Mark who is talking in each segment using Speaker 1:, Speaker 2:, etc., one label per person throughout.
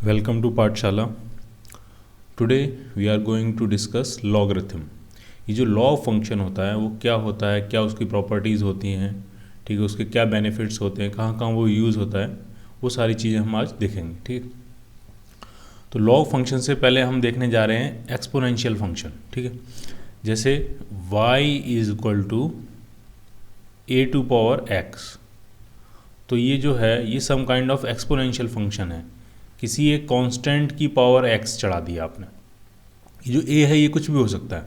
Speaker 1: Welcome to Pathshala. Today we are going to discuss logarithm. ये जो log function होता है वो क्या होता है, क्या उसकी प्रॉपर्टीज़ होती हैं, ठीक है, उसके क्या बेनिफिट्स होते हैं, कहाँ कहाँ वो यूज़ होता है, वो सारी चीज़ें हम आज देखेंगे। ठीक, तो लॉग फंक्शन से पहले हम देखने जा रहे हैं एक्सपोनेंशियल फंक्शन। ठीक है, जैसे y is equal to A to power x, तो ये जो है ये some kind of exponential function है। किसी एक कांस्टेंट की पावर x चढ़ा दिया आपने। ये जो a है ये कुछ भी हो सकता है।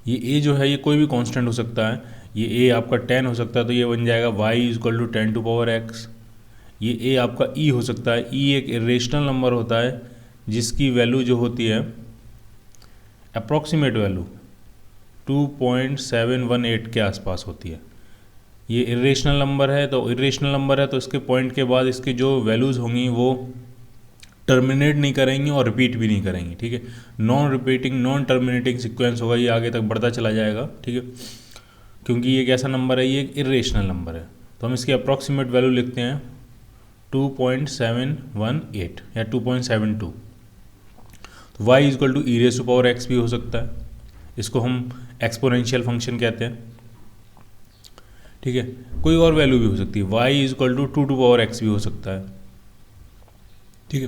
Speaker 1: ये a जो है ये कोई भी कांस्टेंट हो सकता है। ये a आपका 10 हो सकता है, तो ये बन जाएगा y is equal to 10 to power x। ये a आपका e हो सकता है। e एक इरेशनल नंबर होता है जिसकी वैल्यू जो होती है अप्रॉक्सीमेट वैल्यू 2.718 के आसपास होती है। ये इरेशनल नंबर है, तो इरेशनल नंबर है तो इसके पॉइंट के बाद इसकी जो वैल्यूज़ होंगी वो टर्मिनेट नहीं करेंगी और रिपीट भी नहीं करेंगी। ठीक है, non repeating non terminating sequence होगा, ये आगे तक बढ़ता चला जाएगा। ठीक है, क्योंकि ये एक ऐसा नंबर है, ये एक इरेशनल नंबर है, तो हम इसकी अप्रॉक्सीमेट वैल्यू लिखते हैं 2.718 या 2.72। तो y is equal to E raise to power x भी हो सकता है, इसको हम एक्सपोनेंशियल फंक्शन कहते हैं। ठीक है, कोई और वैल्यू भी हो सकती है, y is equal to 2 to power x भी हो सकता है। ठीक है,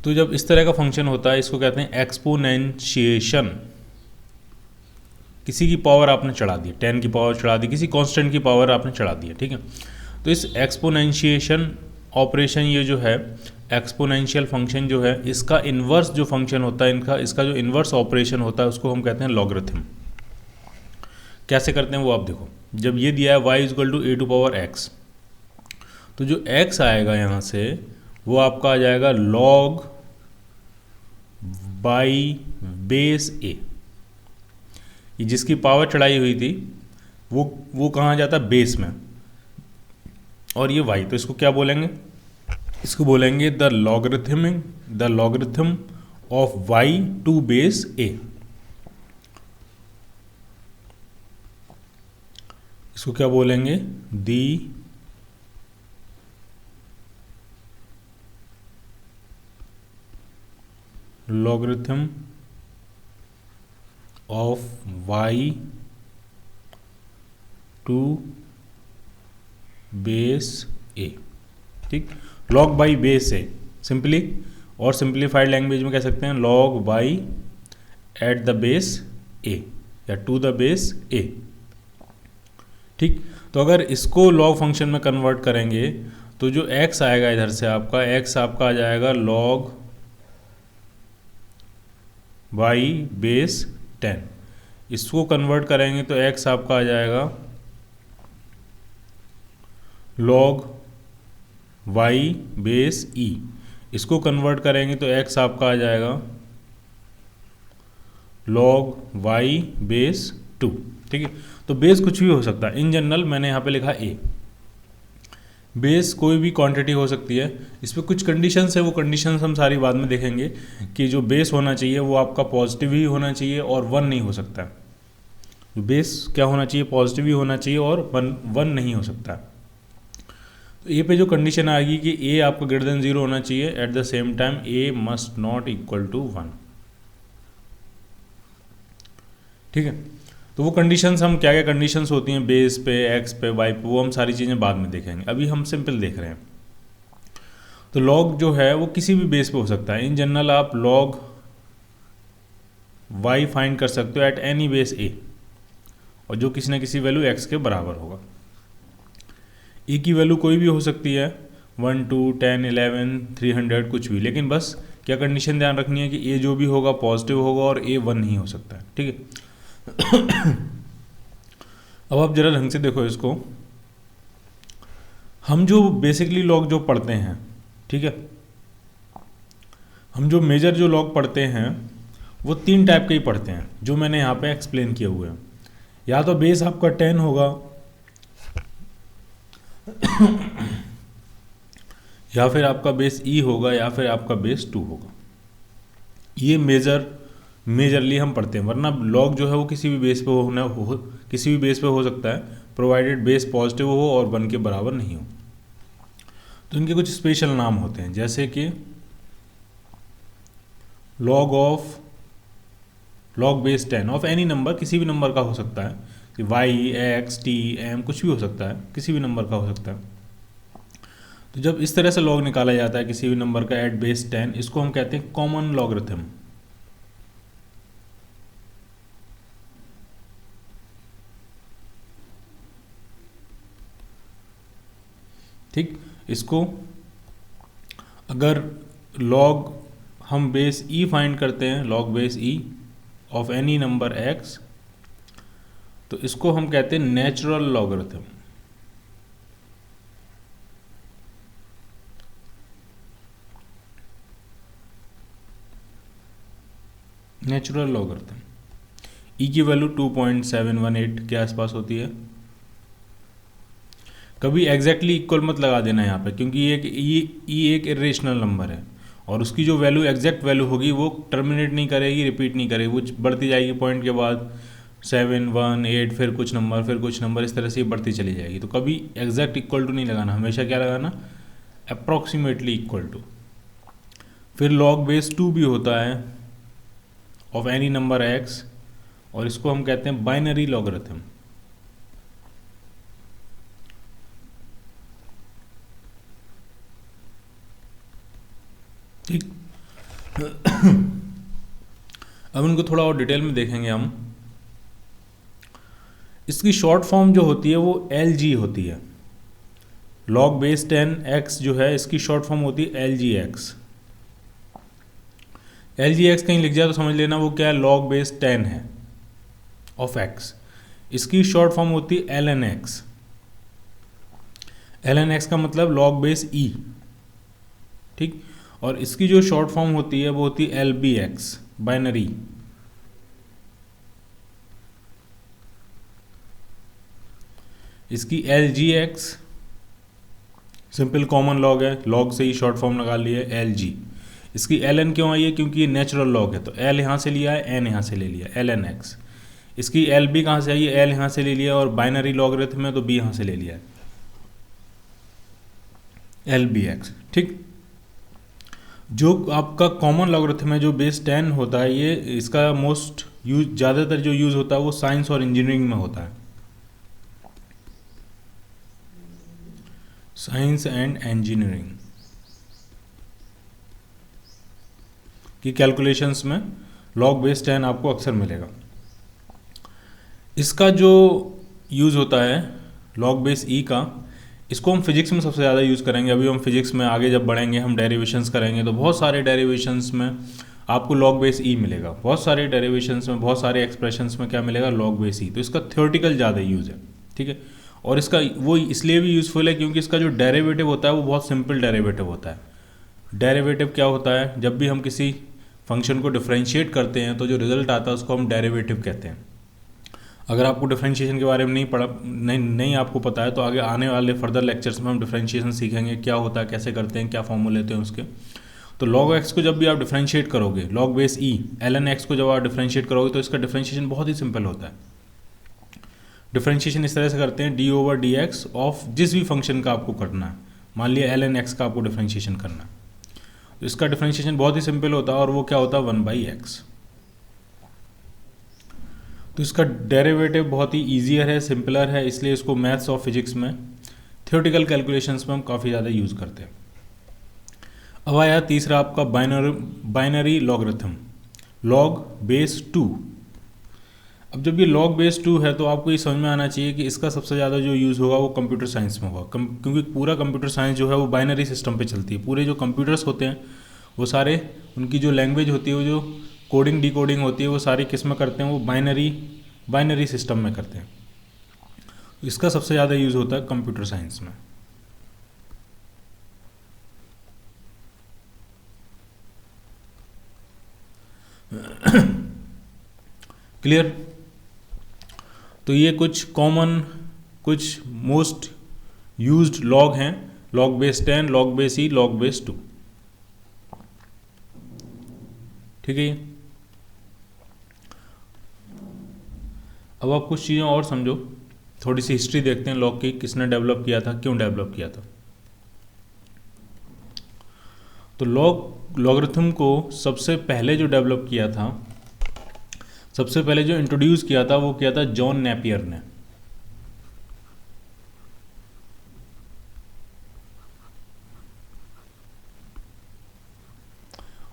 Speaker 1: तो जब इस तरह का फंक्शन होता है इसको कहते हैं एक्सपोनेंशिएशन। किसी की पावर आपने चढ़ा दी, 10 की पावर चढ़ा दी, किसी कांस्टेंट की पावर आपने चढ़ा दी है। ठीक है, तो इस एक्सपोनेंशिएशन ऑपरेशन, ये जो है एक्सपोनेंशियल फंक्शन जो है, इसका इन्वर्स जो फंक्शन होता है, इसका जो इन्वर्स ऑपरेशन होता है उसको हम कहते हैं लॉगरिथम। कैसे करते हैं वो आप देखो। जब ये दिया है y is equal to A to power x, तो जो x आएगा यहाँ से वो आपका आ जाएगा log बाई बेस a। ये जिसकी पावर चढ़ाई हुई थी वो कहाँ जाता है, बेस में, और ये y, तो इसको क्या बोलेंगे, इसको बोलेंगे the logarithm of y to base a। इसको क्या बोलेंगे, the logarithm of y to base a। ठीक, log by base a simply, और सिंप्लीफाइड लैंग्वेज में कह सकते हैं log by at the base a या टू द बेस a। ठीक, तो अगर इसको लॉग फंक्शन में कन्वर्ट करेंगे तो जो x आएगा इधर से आपका x आपका आ जाएगा log बाई बेस 10। इसको कन्वर्ट करेंगे तो x आपका आ जाएगा log y बेस e। इसको कन्वर्ट करेंगे तो x आपका आ जाएगा log y बेस 2। ठीक है, तो बेस कुछ भी हो सकता है। इन जनरल मैंने यहाँ पे लिखा a। बेस कोई भी क्वांटिटी हो सकती है। इस पर कुछ कंडीशंस है, वो कंडीशंस हम सारी बाद में देखेंगे कि जो बेस होना चाहिए वो आपका पॉजिटिव ही होना चाहिए और 1 नहीं हो सकता है। बेस क्या होना चाहिए, पॉजिटिव ही होना चाहिए और 1 नहीं हो सकता है। तो ए पे जो कंडीशन आएगी कि ए आपका ग्रेटर देन 0 होना चाहिए, at the same time A must not equal to 1। ठीक है, तो वो कंडीशंस, हम क्या क्या कंडीशंस होती हैं बेस पे, एक्स पे, वाई पे, वो हम सारी चीज़ें बाद में देखेंगे। अभी हम सिंपल देख रहे हैं। तो लॉग जो है वो किसी भी बेस पे हो सकता है। इन जनरल आप लॉग वाई फाइंड कर सकते हो एट एनी बेस ए, और जो किसी न किसी वैल्यू एक्स के बराबर होगा। ए की वैल्यू कोई भी हो सकती है, 1, 2, 10, 11, 300, कुछ भी, लेकिन बस क्या कंडीशन ध्यान रखनी है कि ए जो भी होगा पॉजिटिव होगा और ए 1 नहीं हो सकता है। ठीक है, अब आप जरा ढंग से देखो इसको। हम जो बेसिकली लॉग जो पढ़ते हैं, ठीक है, हम जो मेजर जो लॉग पढ़ते हैं वो 3 टाइप के ही पढ़ते हैं, जो मैंने यहाँ पे एक्सप्लेन किए हुए हैं। या तो बेस आपका 10 होगा या फिर आपका बेस ई होगा या फिर आपका बेस 2 होगा। ये मेजरली हम पढ़ते हैं, वरना लॉग जो है वो किसी भी बेस पे किसी भी बेस पे हो सकता है, प्रोवाइडेड बेस पॉजिटिव हो और 1 के बराबर नहीं हो। तो इनके कुछ स्पेशल नाम होते हैं, जैसे कि log base 10 of any number, किसी भी नंबर का हो सकता है, कि वाई, एक्स, टी, एम, कुछ भी हो सकता है, किसी भी नंबर का हो सकता है। तो जब इस तरह से लॉग निकाला जाता है किसी भी नंबर का एट बेस 10, इसको हम कहते हैं कॉमन लॉगरिथम। ठीक, इसको अगर लॉग हम बेस ई फाइंड करते हैं, log base E of any number x, तो इसको हम कहते हैं नेचुरल लॉगरिथम। नेचुरल लॉगरिथम ई की वैल्यू 2.718 के आसपास होती है। कभी एग्जैक्टली इक्वल मत लगा देना यहाँ पे, क्योंकि ये एक इरेशनल नंबर है और उसकी जो वैल्यू एग्जैक्ट वैल्यू होगी वो टर्मिनेट नहीं करेगी, रिपीट नहीं करेगी, वो बढ़ती जाएगी पॉइंट के बाद 7, 1, 8, फिर कुछ नंबर, इस तरह से ये बढ़ती चली जाएगी। तो कभी एग्जैक्ट इक्वल टू नहीं लगाना, हमेशा क्या लगाना, अप्रॉक्सीमेटली इक्वल टू। फिर लॉग बेस 2 भी होता है ऑफ एनी नंबर एक्स, और इसको हम कहते हैं बाइनरी लॉगरिथम। ठीक, अब इनको थोड़ा और डिटेल में देखेंगे हम। इसकी शॉर्ट फॉर्म जो होती है वो एल जी होती है। लॉग बेस 10 एक्स जो है, इसकी शॉर्ट फॉर्म होती है L G x. L G x कहीं लिख जाए तो समझ लेना वो क्या है, लॉग बेस 10 है ऑफ एक्स। इसकी शॉर्ट फॉर्म होती है L N X. L N X का मतलब लॉग बेस ई। ठीक, और इसकी जो शॉर्ट फॉर्म होती है वो होती है एल बी एक्स, बाइनरी। इसकी L G x simple common log है, लॉग से ही शॉर्ट फॉर्म लगा लिया है एल जी। इसकी एल एन क्यों आई है, क्योंकि ये नेचुरल लॉग है, तो एल यहाँ से लिया है, एन यहाँ से ले लिया, एल एन एक्स। इसकी एल बी कहाँ से आई है, एल यहाँ से ले लिया, और बाइनरी लॉगरिथम है तो बी यहाँ से ले लिया है, एल बी एक्स। ठीक, जो आपका कॉमन लॉगरिथम है जो बेस 10 होता है, ये इसका मोस्ट यूज, ज़्यादातर जो यूज़ होता है वो साइंस और इंजीनियरिंग में होता है, साइंस एंड इंजीनियरिंग की कैलकुलेशंस में लॉग बेस 10 आपको अक्सर मिलेगा। इसका जो यूज़ होता है लॉग बेस ई का, इसको हम फिजिक्स में सबसे ज़्यादा यूज़ करेंगे। अभी हम फिजिक्स में आगे जब बढ़ेंगे हम डेरिवेशंस करेंगे, तो बहुत सारे डेरिवेशंस में आपको लॉग बेस ई मिलेगा, बहुत सारे डेरिवेशंस में, बहुत सारे एक्सप्रेशंस में क्या मिलेगा, लॉग बेस ई। तो इसका थ्योरेटिकल ज़्यादा यूज़ है। ठीक है, और इसका वो इसलिए भी यूज़फुल है क्योंकि इसका जो डेरिवेटिव होता है वो बहुत सिंपल डेरिवेटिव होता है। डेरिवेटिव क्या होता है, जब भी हम किसी फंक्शन को डिफरेंशिएट करते हैं तो जो रिजल्ट आता है उसको हम डेरिवेटिव कहते हैं। अगर आपको डिफरेंशिएशन के बारे में नहीं आपको पता है, तो आगे आने वाले फर्दर लेक्चर्स में हम डिफरेंशिएशन सीखेंगे, क्या होता है, कैसे करते हैं, क्या फॉर्मूले लेते हैं उसके। तो लॉग एक्स को जब भी आप डिफरेंशिएट करोगे, log base E L N X को जब आप डिफरेंशिएट करोगे, तो इसका डिफरेंशिएशन बहुत ही सिंपल होता है। डिफरेंशिएशन इस तरह से करते हैं, D over D x of जिस भी फंक्शन का आपको करना है, मान लिया एल एन एक्स का आपको डिफरेंशिएशन करना है, तो इसका डिफरेंशिएशन बहुत ही सिंपल होता है, और वो क्या होता है, 1/x। तो इसका डेरिवेटिव बहुत ही ईजियर है, सिंपलर है, इसलिए इसको मैथ्स और फिजिक्स में थ्योरेटिकल कैलकुलेशंस में हम काफ़ी ज़्यादा यूज़ करते हैं। अब आया तीसरा आपका बाइनरी लॉगरिथम, लॉग बेस 2। अब जब ये लॉग बेस 2 है तो आपको ये समझ में आना चाहिए कि इसका सबसे ज़्यादा जो यूज़ होगा वो कंप्यूटर साइंस में होगा, क्योंकि पूरा कंप्यूटर साइंस जो है वो बाइनरी सिस्टम पे चलती है। पूरे जो कंप्यूटर्स होते हैं वो सारे, उनकी जो लैंग्वेज होती है, वो जो कोडिंग डिकोडिंग होती है, वो सारी किस में करते हैं, वो बाइनरी सिस्टम में करते हैं। इसका सबसे ज़्यादा यूज़ होता है कंप्यूटर साइंस में। क्लियर? तो ये कुछ कॉमन, कुछ मोस्ट यूज्ड लॉग हैं, लॉग बेस 10, लॉग बेस ई, लॉग बेस 2। ठीक है, अब आप कुछ चीज़ें और समझो, थोड़ी सी हिस्ट्री देखते हैं लॉग की, किसने डेवलप किया था, क्यों डेवलप किया था। तो लॉगरिथम को सबसे पहले जो डेवलप किया था, सबसे पहले जो इंट्रोड्यूस किया था वो किया था जॉन नेपियर ने।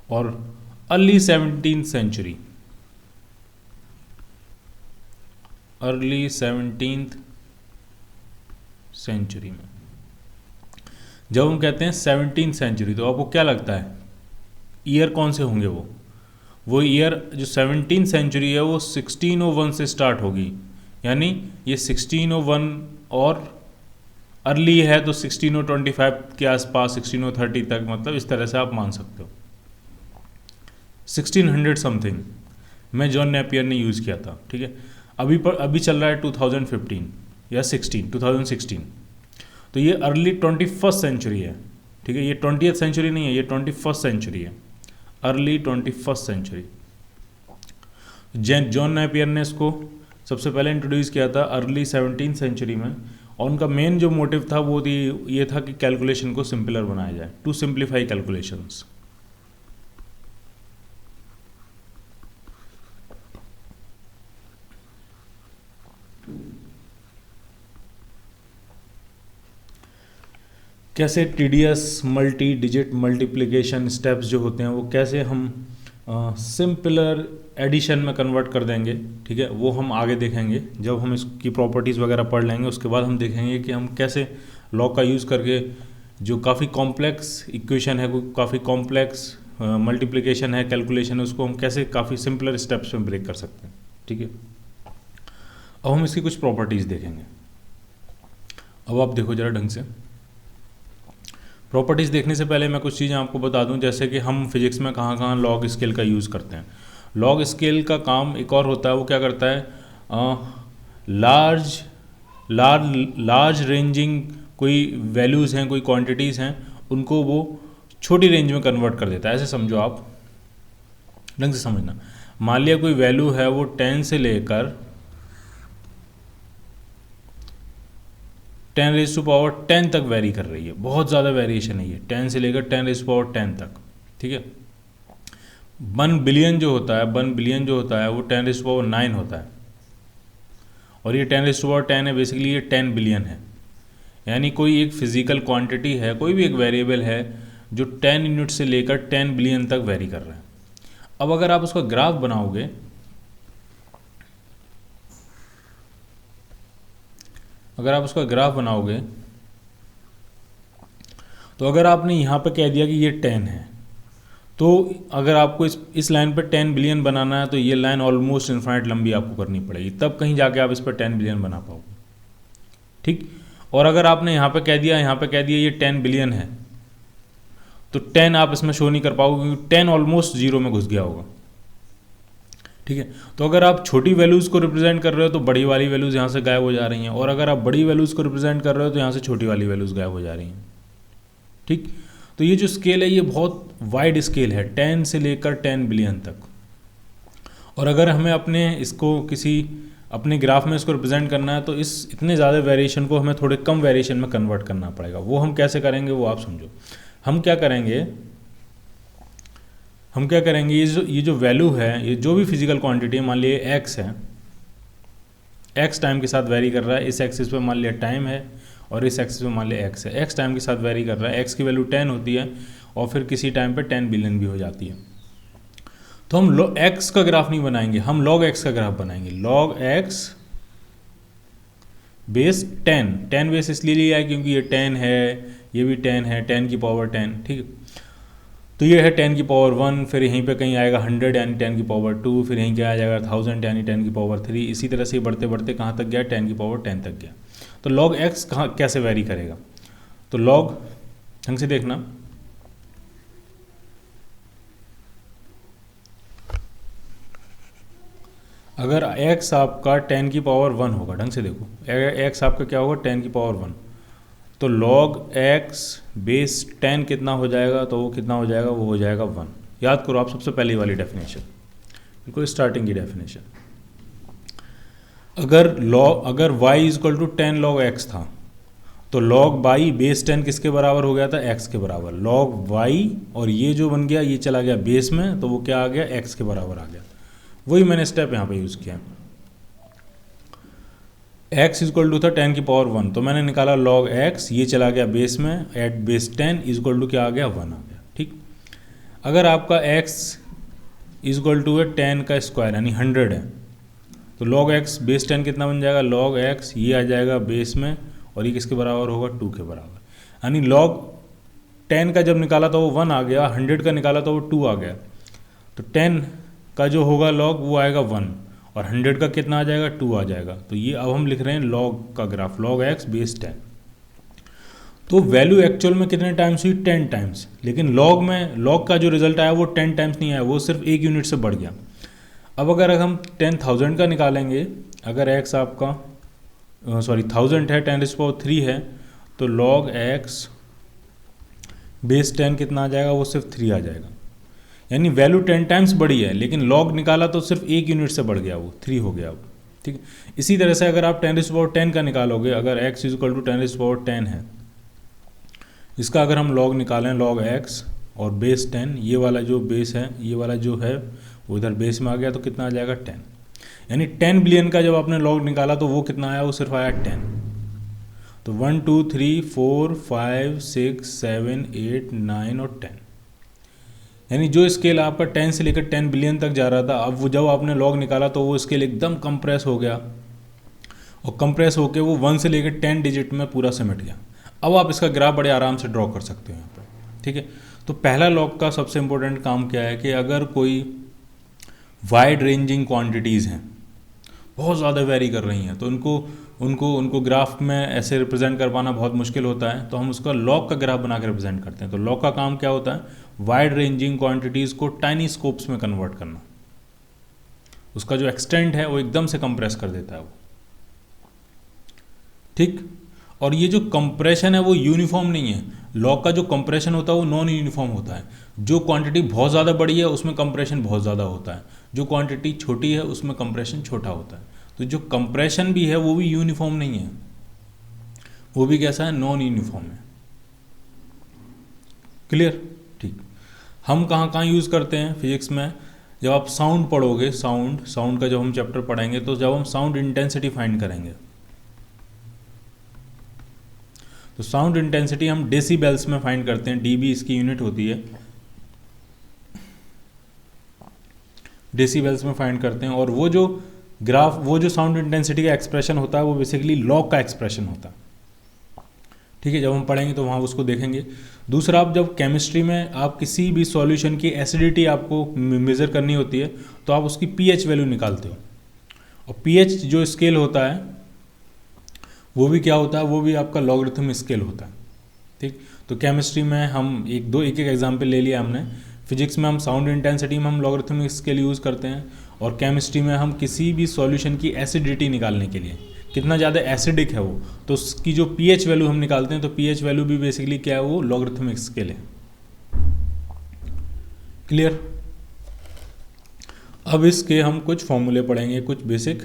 Speaker 1: और early 17th century, early 17th century में, जब हम कहते हैं 17th सेंचुरी, तो आपको क्या लगता है ईयर कौन से होंगे? वो ईयर जो 17th सेंचुरी है वो 1601 से स्टार्ट होगी, यानी ये 1601 और अर्ली है तो 1625 के आसपास, 1630 तक, मतलब इस तरह से आप मान सकते हो। 1600 समथिंग में जॉन नेपियर ने यूज़ किया था, ठीक है। अभी चल रहा है 2015 या 2016, तो ये अर्ली 21st सेंचुरी है, ठीक है। ये 20th सेंचुरी नहीं है, ये 21st सेंचुरी है, early 21st century. John Napier ने इसको सबसे पहले इंट्रोड्यूस किया था अर्ली 17th सेंचुरी में, और उनका मेन जो मोटिव था वो ये था कि कैलकुलेशन को सिंपलर बनाया जाए, टू सिंप्लीफाई कैलकुलेशंस। कैसे TDS multi digit multiplication steps जो होते हैं वो कैसे हम सिंपलर एडिशन में कन्वर्ट कर देंगे, ठीक है, वो हम आगे देखेंगे। जब हम इसकी प्रॉपर्टीज़ वगैरह पढ़ लेंगे उसके बाद हम देखेंगे कि हम कैसे लॉग का यूज़ करके जो काफ़ी कॉम्प्लेक्स इक्वेशन है, काफ़ी कॉम्प्लेक्स मल्टीप्लिकेशन है, कैलकुलेशन है, उसको हम कैसे काफ़ी सिंपलर स्टेप्स में ब्रेक कर सकते हैं, ठीक है। अब हम इसकी कुछ प्रॉपर्टीज़ देखेंगे। अब आप देखो ज़रा ढंग से। प्रॉपर्टीज़ देखने से पहले मैं कुछ चीज़ें आपको बता दूं, जैसे कि हम फिजिक्स में कहाँ कहाँ लॉग स्केल का यूज़ करते हैं। लॉग स्केल का काम एक और होता है, वो क्या करता है, लार्ज रेंजिंग कोई वैल्यूज़ हैं, कोई क्वांटिटीज़ हैं, उनको वो छोटी रेंज में कन्वर्ट कर देता है। ऐसे समझो, आप ढंग से समझना। मान लिया कोई वैल्यू है वो 10 से लेकर 10⁻10 तक वेरी कर रही है, बहुत ज़्यादा वेरिएशन है ये, 10 से लेकर 10⁻10 तक, ठीक है। 1 बिलियन जो होता है वो 10⁻9 होता है, और ये 10⁻10 है, बेसिकली ये 10 बिलियन है। यानी कोई एक फिजिकल क्वांटिटी है, कोई भी एक वेरिएबल है जो 10 यूनिट से लेकर 10 बिलियन तक वेरी कर रहा है। अब अगर आप उसका ग्राफ बनाओगे, तो अगर आपने यहाँ पे कह दिया कि ये 10 है, तो अगर आपको इस लाइन पे 10 बिलियन बनाना है तो ये लाइन ऑलमोस्ट इन्फाइनाइट लंबी आपको करनी पड़ेगी, तब कहीं जाके आप इस पर 10 बिलियन बना पाओगे, ठीक। और अगर आपने यहाँ पे कह दिया ये 10 बिलियन है, तो 10 आप इसमें शो नहीं कर पाओगे क्योंकि 10 ऑलमोस्ट जीरो में घुस गया होगा, ठीक है। तो अगर आप छोटी वैल्यूज़ को रिप्रेजेंट कर रहे हो तो बड़ी वाली वैल्यूज़ यहाँ से गायब हो जा रही हैं, और अगर आप बड़ी वैल्यूज़ को रिप्रेजेंट कर रहे हो तो यहाँ से छोटी वाली वैल्यूज़ गायब हो जा रही हैं, ठीक। तो ये जो स्केल है ये बहुत वाइड स्केल है, 10 से लेकर 10 बिलियन तक। और अगर हमें अपने ग्राफ में इसको रिप्रेजेंट करना है तो इस इतने ज़्यादा वेरिएशन को हमें थोड़े कम वेरिएशन में कन्वर्ट करना पड़ेगा। वो हम कैसे करेंगे वो आप समझो। हम क्या करेंगे, ये जो वैल्यू है, ये जो भी फिजिकल क्वांटिटी है, मान लिया एक्स है, एक्स टाइम के साथ वेरी कर रहा है, इस एक्सिस पे मान लिया टाइम है और इस एक्सिस पे मान लिया एक्स है, एक्स टाइम के साथ वेरी कर रहा है, एक्स की वैल्यू 10 होती है और फिर किसी टाइम पे 10 बिलियन भी हो जाती है। तो हम एक्स का ग्राफ नहीं बनाएंगे, हम लॉग एक्स का ग्राफ बनाएंगे। लॉग एक्स बेस 10 बेस इसलिए लिया है क्योंकि ये 10 है, ये भी 10 है, 10 की पावर 10, ठीक है। तो ये है 10 की पावर 1, फिर यहीं पे कहीं आएगा 100 यानी 10 की पावर 2, फिर यहीं क्या आ जाएगा 1000 यानी 10 की पावर 3, इसी तरह से बढ़ते बढ़ते कहाँ तक गया, 10 की पावर 10 तक गया। तो लॉग एक्स कैसे वेरी करेगा, तो लॉग ढंग से देखना, अगर x आपका 10 की पावर 1 होगा, ढंग से देखो, x आपका क्या होगा 10 की पावर 1, तो log x बेस 10 कितना हो जाएगा, तो वो कितना हो जाएगा, वो हो जाएगा 1। याद करो आप सबसे पहली वाली डेफिनेशन, बिल्कुल स्टार्टिंग की डेफिनेशन। अगर y equal to 10 log x था तो log बाई बेस 10 किसके बराबर हो गया था, x के बराबर। log y और ये जो बन गया ये चला गया बेस में, तो वो क्या आ गया, x के बराबर आ गया। वही मैंने स्टेप यहाँ पे यूज़ किया। x इक्वल टू था 10 की पावर 1, तो मैंने निकाला log x, ये चला गया बेस में, एट बेस 10 इक्वल टू क्या आ गया, 1 आ गया। ठीक, अगर आपका x इक्वल टू है 10 का स्क्वायर यानी 100 है, तो log x बेस 10 कितना बन जाएगा, log x ये आ जाएगा बेस में और ये किसके बराबर होगा, 2 के बराबर। यानी log 10 का जब निकाला था वो 1 आ गया, 100 का निकाला था वो 2 आ गया, तो 10 का जो होगा log वो आएगा 1 और 100 का कितना आ जाएगा, 2 आ जाएगा। तो ये अब हम लिख रहे हैं log का ग्राफ, log x बेस 10। तो वैल्यू एक्चुअल में कितने टाइम्स हुई, 10 टाइम्स, लेकिन log में log का जो रिजल्ट आया वो 10 टाइम्स नहीं आया, वो सिर्फ 1 यूनिट से बढ़ गया। अब अगर हम 10,000 का निकालेंगे, अगर x आपका 1000 है, 10⁻³ है, तो log x बेस 10 कितना आ जाएगा, वो सिर्फ 3 आ जाएगा। यानी वैल्यू 10 टाइम्स बढ़ी है, लेकिन log निकाला तो सिर्फ 1 यूनिट से बढ़ गया, वो 3 हो गया वो। ठीक है, इसी तरह से अगर आप 10⁻10 का निकालोगे, अगर x इक्वल टू 10⁻10 है, इसका अगर हम log निकालें, log x और बेस 10, ये वाला जो बेस है, ये वाला जो है वो इधर बेस में आ गया, तो कितना आ जाएगा, 10। यानी 10 बिलियन का जब आपने log निकाला तो वो कितना आया, वो सिर्फ आया 10। तो 1 2 3 4 5 6 7 8 9 और 10, यानी जो स्केल आपका 10 से लेकर 10 बिलियन तक जा रहा था, अब वो जब आपने log निकाला तो वो स्केल एकदम कंप्रेस हो गया, और कंप्रेस होकर वो 1 से लेकर 10 डिजिट में पूरा सिमट गया। अब आप इसका ग्राफ बड़े आराम से ड्रॉ कर सकते हो यहाँ पर। ठीक है, तो पहला log का सबसे इम्पोर्टेंट काम क्या है कि अगर कोई वाइड रेंजिंग क्वांटिटीज़ हैं, बहुत ज़्यादा वेरी कर रही हैं, तो उनको ग्राफ में ऐसे रिप्रेजेंट कर पाना बहुत मुश्किल होता है, तो हम उसका log का ग्राफ बना कर रिप्रेजेंट करते हैं। तो log का काम क्या होता है, वाइड रेंजिंग क्वांटिटीज़ को टाइनी स्कोप्स में कन्वर्ट करना। उसका जो एक्सटेंट है वो एकदम से कंप्रेस कर देता है वो। ठीक, और ये जो कंप्रेशन है वो यूनिफॉर्म नहीं है। log का जो कंप्रेशन होता है वो नॉन यूनिफॉर्म होता है। जो क्वांटिटी बहुत ज़्यादा बड़ी है उसमें कंप्रेशन बहुत ज़्यादा होता है, जो क्वांटिटी छोटी है उसमें कंप्रेशन छोटा होता है। तो जो कंप्रेशन भी है वो भी यूनिफॉर्म नहीं है, वो भी कैसा है, नॉन यूनिफॉर्म है। क्लियर? ठीक, हम कहाँ कहाँ यूज़ करते हैं फिजिक्स में, जब आप साउंड पढ़ोगे, साउंड का जब हम चैप्टर पढ़ेंगे, तो जब हम साउंड इंटेंसिटी फाइंड करेंगे, तो साउंड इंटेंसिटी हम डेसीबेल्स में फाइंड करते हैं, डीबी इसकी यूनिट होती है, डेसीबेल्स में फाइंड करते हैं। और वो जो ग्राफ, वो जो साउंड इंटेंसिटी का एक्सप्रेशन होता है वो बेसिकली log का एक्सप्रेशन होता है। ठीक है, जब हम पढ़ेंगे तो वहाँ उसको देखेंगे। दूसरा, आप जब केमिस्ट्री में आप किसी भी सॉल्यूशन की एसिडिटी आपको मेज़र करनी होती है, तो आप उसकी pH वैल्यू निकालते हो, और pH जो स्केल होता है वो भी क्या होता है, वो भी आपका लॉगरिथम स्केल होता है। ठीक, तो केमिस्ट्री में हम एक एक एग्जाम्पल ले लिया हमने। फिजिक्स में हम साउंड इंटेंसिटी में हम लॉगरिथमिक स्केल यूज़ करते हैं, और केमिस्ट्री में हम किसी भी सॉल्यूशन की एसिडिटी निकालने के लिए, कितना ज़्यादा एसिडिक है वो, तो उसकी जो pH वैल्यू हम निकालते हैं, तो pH वैल्यू भी बेसिकली क्या है, वो लॉगरिथमिक स्केल है। क्लियर? अब इसके हम कुछ फॉर्मूले पढ़ेंगे, कुछ बेसिक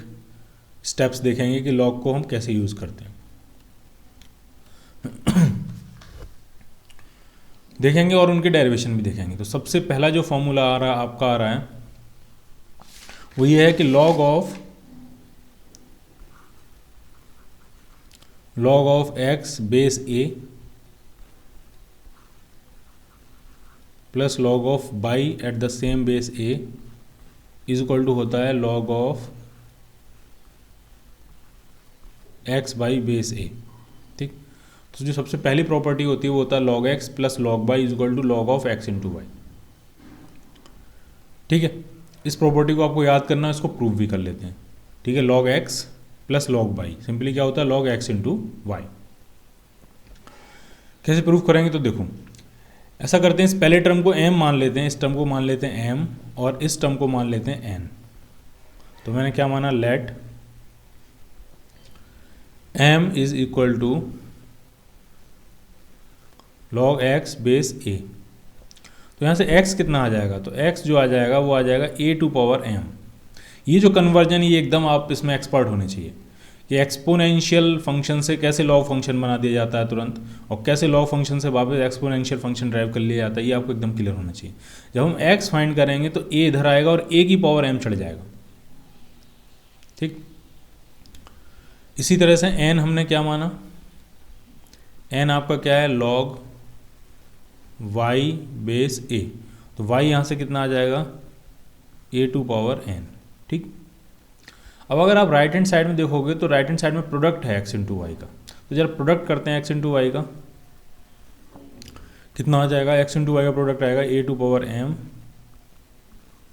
Speaker 1: स्टेप्स देखेंगे कि log को हम कैसे यूज़ करते हैं देखेंगे, और उनके डेरिवेशन भी देखेंगे। तो सबसे पहला जो फॉर्मूला आपका आ रहा है वो ये है कि log of x base a plus log of y at the same base a is equal to होता है log of x by base a। ठीक, तो जो सबसे पहली प्रॉपर्टी होती है वो होता है log x plus log y is equal to log of x into Y. ठीक है, इस प्रॉपर्टी को आपको याद करना है, इसको प्रूव भी कर लेते हैं। ठीक है, log x plus log y simply क्या होता है, log x इंटू वाई। कैसे प्रूव करेंगे, तो देखो ऐसा करते हैं, इस पहले टर्म को m मान लेते हैं, इस टर्म को मान लेते हैं m, और इस टर्म को मान लेते हैं n। तो मैंने क्या माना, let m is equal to log x base a। तो यहाँ से x कितना आ जाएगा, तो x जो आ जाएगा वो आ जाएगा a टू पावर m। ये जो कन्वर्जन, ये एकदम आप इसमें एक्सपर्ट होने चाहिए कि एक्सपोनेंशियल फंक्शन से कैसे लॉग फंक्शन बना दिया जाता है तुरंत, और कैसे लॉग फंक्शन से वापस एक्सपोनेंशियल फंक्शन ड्राइव कर लिया जाता है, ये आपको एकदम क्लियर होना चाहिए। जब हम x फाइंड करेंगे तो a इधर आएगा और a की पावर m चढ़ जाएगा, ठीक। इसी तरह से n हमने क्या माना, n आपका क्या है, log y बेस a, तो y यहाँ से कितना आ जाएगा, a टू पावर n, ठीक। अब अगर आप राइट हैंड साइड में देखोगे तो राइट हैंड साइड में प्रोडक्ट है x इंटू वाई का, तो जरा प्रोडक्ट करते हैं x इंटू वाई का, कितना आ जाएगा, x इंटू वाई का प्रोडक्ट आएगा a to power m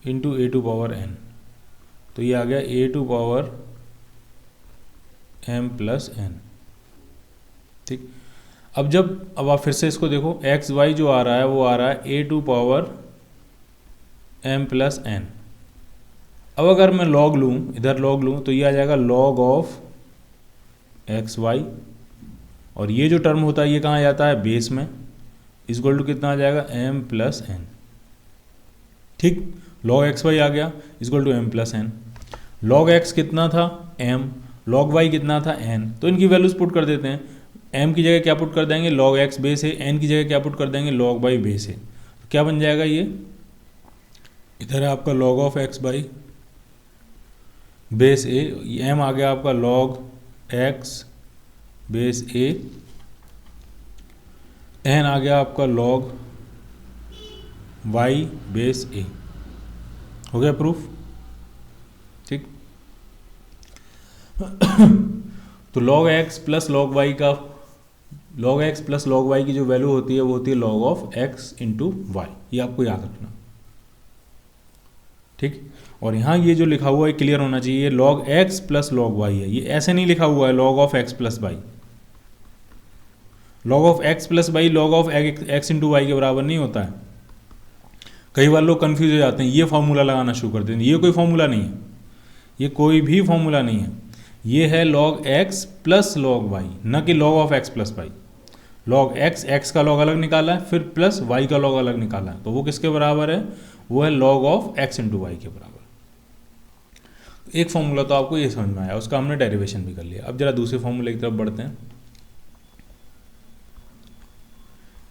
Speaker 1: into a to power n, तो ये आ गया a to power m plus n, ठीक। अब आप फिर से इसको देखो, एक्स वाई जो आ रहा है वो आ रहा है a to power m plus n। अब अगर मैं लॉग लूँ, इधर लॉग लूँ, तो ये आ जाएगा लॉग ऑफ एक्स वाई, और ये जो टर्म होता है ये कहाँ आ जाता है, बेस में, इक्वल टू कितना आ जाएगा, m प्लस n, ठीक। लॉग एक्स वाई आ गया equal to m plus n। Log x कितना था, m, लॉग y कितना था, n, तो इनकी वैल्यूज पुट कर देते हैं। m की जगह क्या पुट कर देंगे, लॉग x बेस है, n की जगह क्या पुट कर देंगे, लॉग y बेस है, तो क्या बन जाएगा, ये इधर है आपका log of x by base A, m आ गया आपका log x base a, n आ गया आपका लॉग y बेस a, हो गया प्रूफ, ठीक। तो log x plus log y का, log x plus log y की जो वैल्यू होती है वो होती है log of x into Y, ये आपको याद रखना, ठीक। और यहाँ ये जो लिखा हुआ है क्लियर होना चाहिए, log x plus log y है, ये ऐसे नहीं लिखा हुआ है log of x plus y, log of x plus y log of x into Y के बराबर नहीं होता है। कई बार लोग कंफ्यूज हो जाते हैं, ये फॉर्मूला लगाना शुरू कर देते हैं, ये कोई फॉर्मूला नहीं है, ये कोई भी फॉर्मूला नहीं है, ये है log x plus log y, न कि log of x plus y। log x का log अलग निकाला है, फिर प्लस y का log अलग निकाला है, तो वो किसके बराबर है, वो है log of x into Y के बराबर। एक फॉर्मूला तो आपको ये समझ में आया, उसका हमने डेरिवेशन भी कर लिया। अब जरा दूसरे फॉर्मूले की तरफ बढ़ते हैं।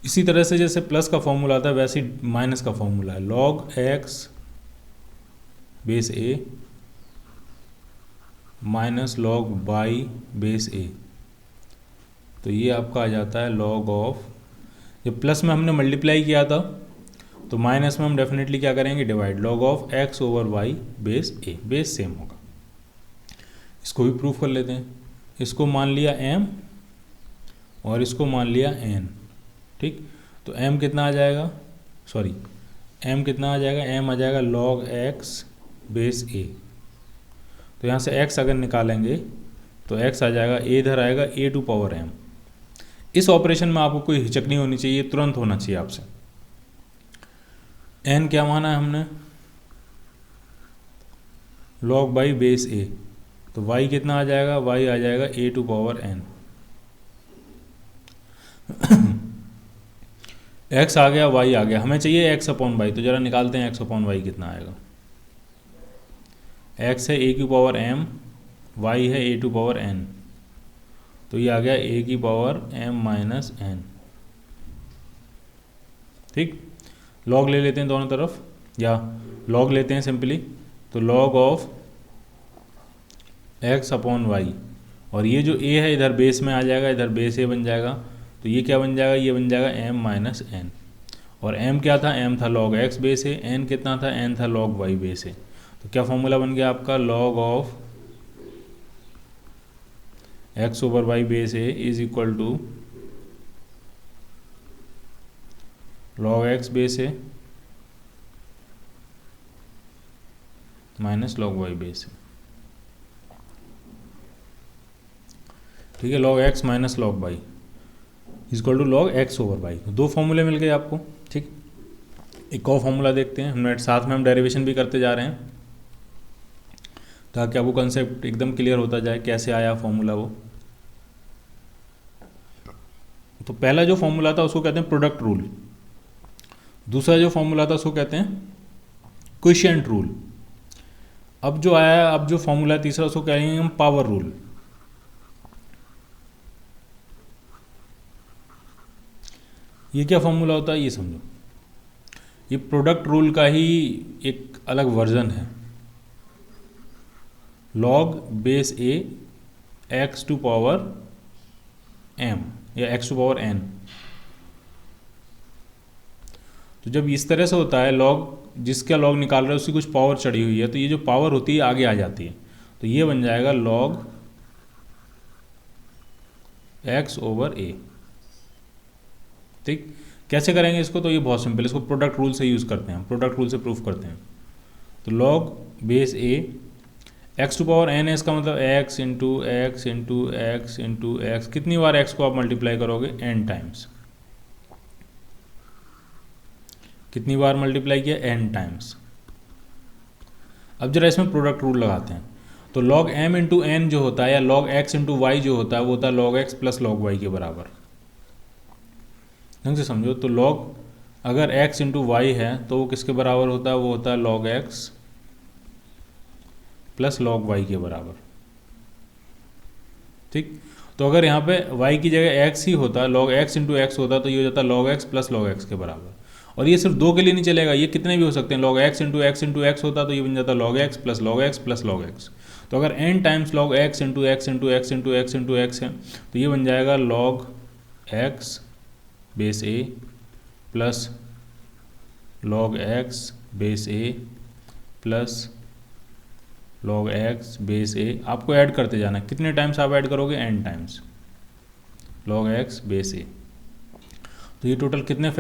Speaker 1: इसी तरह से जैसे प्लस का फॉर्मूला था वैसे ही माइनस का फॉर्मूला है, log x base a minus log y base a, तो ये आपका आ जाता है log ऑफ, जब प्लस में हमने मल्टीप्लाई किया था तो माइनस में हम डेफिनेटली क्या करेंगे, divide, log of x over y base a, base same होगा। इसको भी प्रूफ कर लेते हैं, इसको मान लिया m और इसको मान लिया n, ठीक। तो m कितना आ जाएगा, m कितना आ जाएगा, m आ जाएगा log x बेस a, तो यहाँ से x अगर निकालेंगे तो x आ जाएगा, a इधर आएगा a टू पावर m। इस ऑपरेशन में आपको कोई हिचक नहीं होनी चाहिए, तुरंत होना चाहिए आपसे। n क्या माना है हमने, log बाई बेस a, तो y कितना आ जाएगा, y आ जाएगा a to power n। x आ गया, y आ गया, हमें चाहिए x अपॉन y, तो जरा निकालते हैं x अपॉन y कितना आएगा। x है a की पावर m, y है a टू पावर n, तो ये आ गया a की पावर m माइनस n, ठीक। log ले लेते हैं दोनों तरफ, या log लेते हैं सिंपली, तो log of x upon y, और ये जो a है इधर बेस में आ जाएगा, इधर बेस a बन जाएगा, तो ये क्या बन जाएगा, ये बन जाएगा m माइनस n, और m क्या था, m था log x base a, n कितना था, n था log y बेस a, तो क्या फॉर्मूला बन गया आपका, log of x over y base a is equal to log x base a minus log y base a, ठीक है। log x minus log y equal to log x over y, दो फॉर्मूले मिल गए आपको, ठीक। एक और फॉर्मूला देखते हैं, हमने साथ में हम डेरिवेशन भी करते जा रहे हैं ताकि आपको कंसेप्ट एकदम क्लियर होता जाए कैसे आया फॉर्मूला वो। तो पहला जो फॉर्मूला था उसको कहते हैं प्रोडक्ट रूल, दूसरा जो फॉर्मूला था उसको कहते हैं क्वोशिएंट रूल। अब जो आया, अब जो फॉर्मूला तीसरा उसको कहेंगे हम पावर रूल। ये क्या फॉर्मूला होता है ये समझो, ये प्रोडक्ट रूल का ही एक अलग वर्जन है। Log base A X to power M या एक्स टू पावर एन। तो जब इस तरह से होता है, लॉग जिसका लॉग निकाल रहा है उसकी कुछ पावर चढ़ी हुई है, तो ये जो पावर होती है आगे आ जाती है, तो ये बन जाएगा लॉग एक्स ओवर ए। ठीक, कैसे करेंगे इसको, तो ये बहुत सिंपल, इसको प्रोडक्ट रूल से यूज़ करते हैं, प्रोडक्ट रूल से प्रूफ करते हैं। तो log base A X to power N है, इसका मतलब X into X into X into X, कितनी बार एक्स को आप मल्टीप्लाई करोगे, एन टाइम्स। कितनी बार मल्टीप्लाई किया, एन टाइम्स। अब जरा इसमें प्रोडक्ट रूल लगाते हैं, तो लॉग एम इंटू एन जो होता है या लॉग एक्स इंटू वाई जो होता है वो होता है log X plus log Y के बराबर। ढंग से समझो, तो लॉग अगर x इंटू वाई है तो वो किसके बराबर होता है, वो होता है log x plus log y के बराबर। ठीक, तो अगर यहाँ पे y की जगह x ही होता, log x इंटू एक्स होता, तो ये हो जाता log x plus log x के बराबर। और ये सिर्फ दो के लिए नहीं चलेगा, ये कितने भी हो सकते हैं, log x इंटू एक्स होता तो ये बन जाता log x plus log x plus log x। तो अगर n times log x into X into X into X into x है तो ये बन जाएगा log x base a plus log x base a plus log x base a। आपको add करते जाना, कितने टाइम्स आप ऐड करोगे, n times log x base a। तो ये टोटल कितने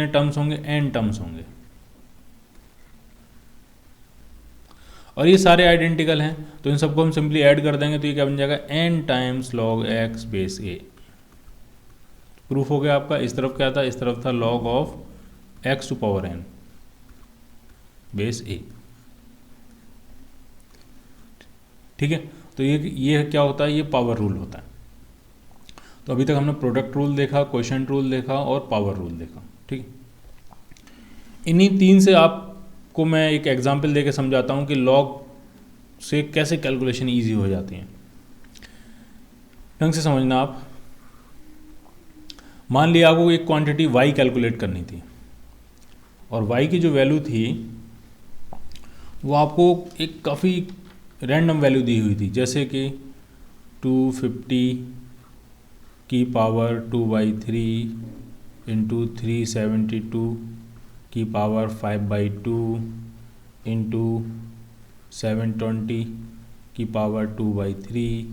Speaker 1: टर्म्स होंगे, n टर्म्स होंगे। और ये सारे आइडेंटिकल हैं, तो इन सबको हम सिंपली ऐड कर देंगे, तो ये क्या बन जाएगा, n times log x base a। Proof हो गया आपका। इस तरफ क्या था, इस तरफ था log of x to power n base a। ठीक है, तो ये क्या होता है, ये पावर रूल होता है। तो अभी तक हमने प्रोडक्ट रूल देखा, क्वोशिएंट रूल देखा और पावर रूल देखा। ठीक है, इन्हीं तीन से आपको मैं एक एग्जांपल देके समझाता हूँ कि लॉग से कैसे कैलकुलेशन इजी हो जाती है। ढंग से समझना आप। मान लिया आपको एक क्वांटिटी y कैलकुलेट करनी थी और y की जो वैल्यू थी वो आपको एक काफ़ी रैंडम वैल्यू दी हुई थी, जैसे कि 250 की पावर 2/3 इंटू 372 की पावर 5/2 इंटू 720 की पावर 2/3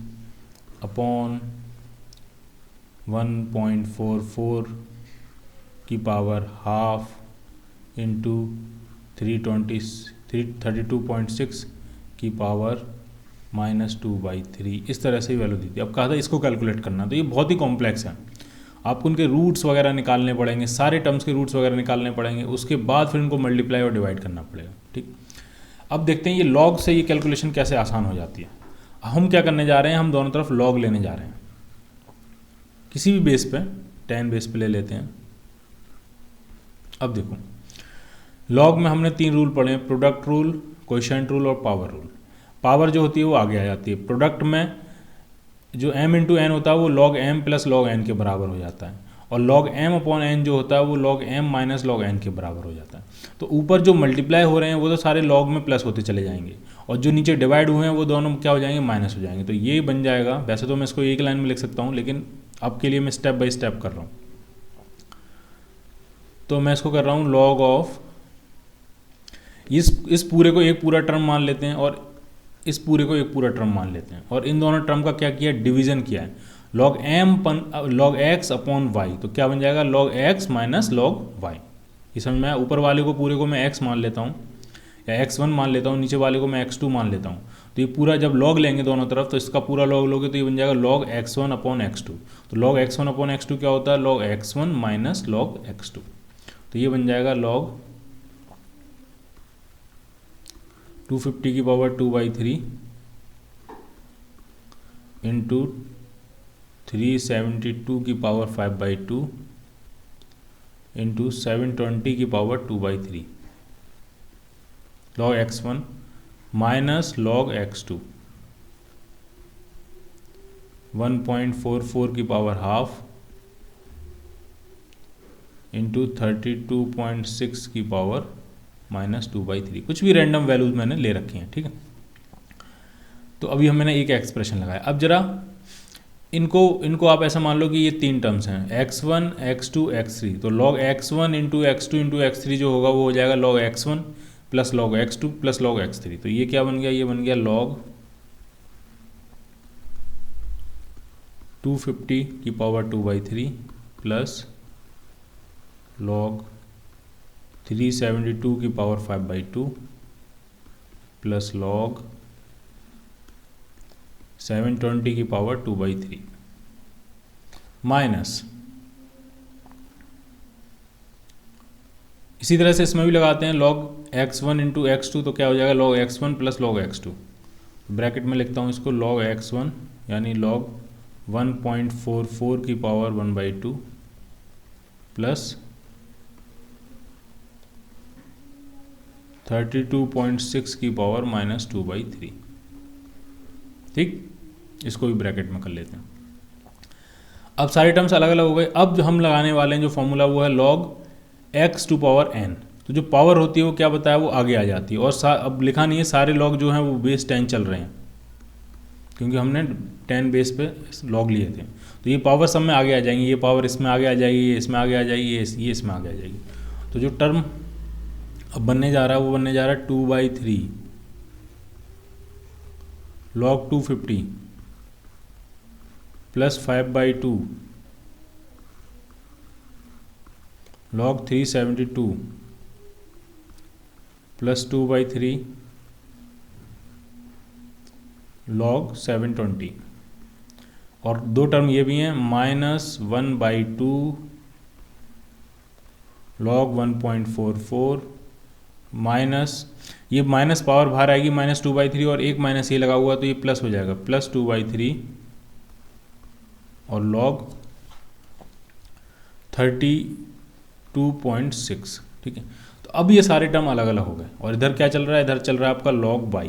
Speaker 1: अपॉन 1.44 की पावर हाफ इंटू 32.6 की पावर -2/3। इस तरह से वैल्यू दी थी। अब कहा था इसको कैलकुलेट करना, तो ये बहुत ही कॉम्प्लेक्स है, आपको उनके रूट्स वगैरह निकालने पड़ेंगे, सारे टर्म्स के रूट्स वगैरह निकालने पड़ेंगे, उसके बाद फिर इनको मल्टीप्लाई और डिवाइड करना पड़ेगा। ठीक, अब देखते हैं ये लॉग से ये कैलकुलेशन कैसे आसान हो जाती है। हम क्या करने जा रहे हैं, हम दोनों तरफ लॉग लेने जा रहे हैं, किसी भी बेस पे 10 बेस पे ले लेते हैं। अब देखो लॉग में हमने 3 रूल पढ़े हैं, प्रोडक्ट रूल, क्वोशिएंट रूल और पावर रूल। पावर जो होती है वो आगे आ जाती है। प्रोडक्ट में जो m इंटू एन होता है वो log m plus log n के बराबर हो जाता है, और log m अपॉन n जो होता है वो log m minus log n के बराबर हो जाता है। तो ऊपर जो मल्टीप्लाई हो रहे हैं वो तो सारे log में प्लस होते चले जाएंगे, और जो नीचे डिवाइड हुए हैं वो दोनों क्या हो जाएंगे, माइनस हो जाएंगे। तो ये बन जाएगा, वैसे तो मैं इसको एक लाइन में लिख सकता हूँ, लेकिन आपके लिए मैं स्टेप बाय स्टेप कर रहा हूँ। तो मैं इसको कर रहा हूँ log ऑफ, इस पूरे को एक पूरा टर्म मान लेते हैं और इस पूरे को एक पूरा टर्म मान लेते हैं, और इन दोनों टर्म का क्या किया, डिवीजन किया है, log x अपॉन y। तो क्या बन जाएगा, log x minus log y। ये समझ में आया। ऊपर वाले को पूरे को मैं x मान लेता हूँ या x1 मान लेता हूँ, नीचे वाले को मैं x2 मान लेता हूँ। तो ये पूरा जब log लेंगे दोनों तरफ, तो इसका पूरा log लोगे तो ये बन जाएगा log x1 अपॉन x2। तो log x1 अपॉन x2 क्या होता है, log x1 minus log x2। तो ये बन जाएगा log 250 की पावर 2/3 इंटू 372 की पावर 5/2 इंटू 720 की power 2/3 log x1 minus log x2 1.44 की पावर हाफ इंटू 32.6 की पावर -2/3, कुछ भी रैंडम वैल्यूज मैंने ले रखी हैं, ठीक है। तो अभी मैंने एक एक्सप्रेशन लगाया। अब जरा इनको आप ऐसा मान लो कि ये 3 टर्म्स हैं, x1 x2 x3, तो log x1 into x2 into x3 जो होगा वो हो जाएगा log x1 plus log x2 plus log x3। तो ये क्या बन गया, ये बन गया log 250 की पावर 2/3 प्लस log 372 की पावर 5/2 प्लस log 720 की पावर 2/3 माइनस, इसी तरह से इसमें भी लगाते हैं log x1 इंटू x2, तो क्या हो जाएगा log x1 plus log x2। Bracket में लिखता हूँ इसको log x1 यानी log 1.44 की पावर 1/2 प्लस 32.6 की पावर -2/3, ठीक। इसको भी ब्रैकेट में कर लेते हैं। अब सारे टर्म्स अलग अलग हो गए। अब जो हम लगाने वाले हैं जो फॉर्मूला वो है log x to power n। तो जो पावर होती है वो क्या बताया, वो आगे आ जाती है। और अब लिखा नहीं है, सारे log जो हैं वो बेस 10 चल रहे हैं, क्योंकि हमने 10 बेस पे log लिए थे। तो ये पावर सब में आगे आ जाएंगी, ये पावर इसमें आगे आ जाएगी, ये इसमें आगे आ जाएगी, ये इसमें आगे आ जाएगी। तो जो टर्म अब बनने जा रहा है वो बनने जा रहा है 2/3 log 250 plus 5/2 log 372 plus 2/3 log 720। और दो टर्म ये भी हैं, -1/2 log 1.44 माइनस, ये माइनस पावर बाहर आएगी -2/3 और एक माइनस ये लगा हुआ तो ये प्लस हो जाएगा प्लस 2/3 और log 32.6, ठीक है। तो अब ये सारे टर्म अलग अलग हो गए और इधर क्या चल रहा है, इधर चल रहा है आपका log y,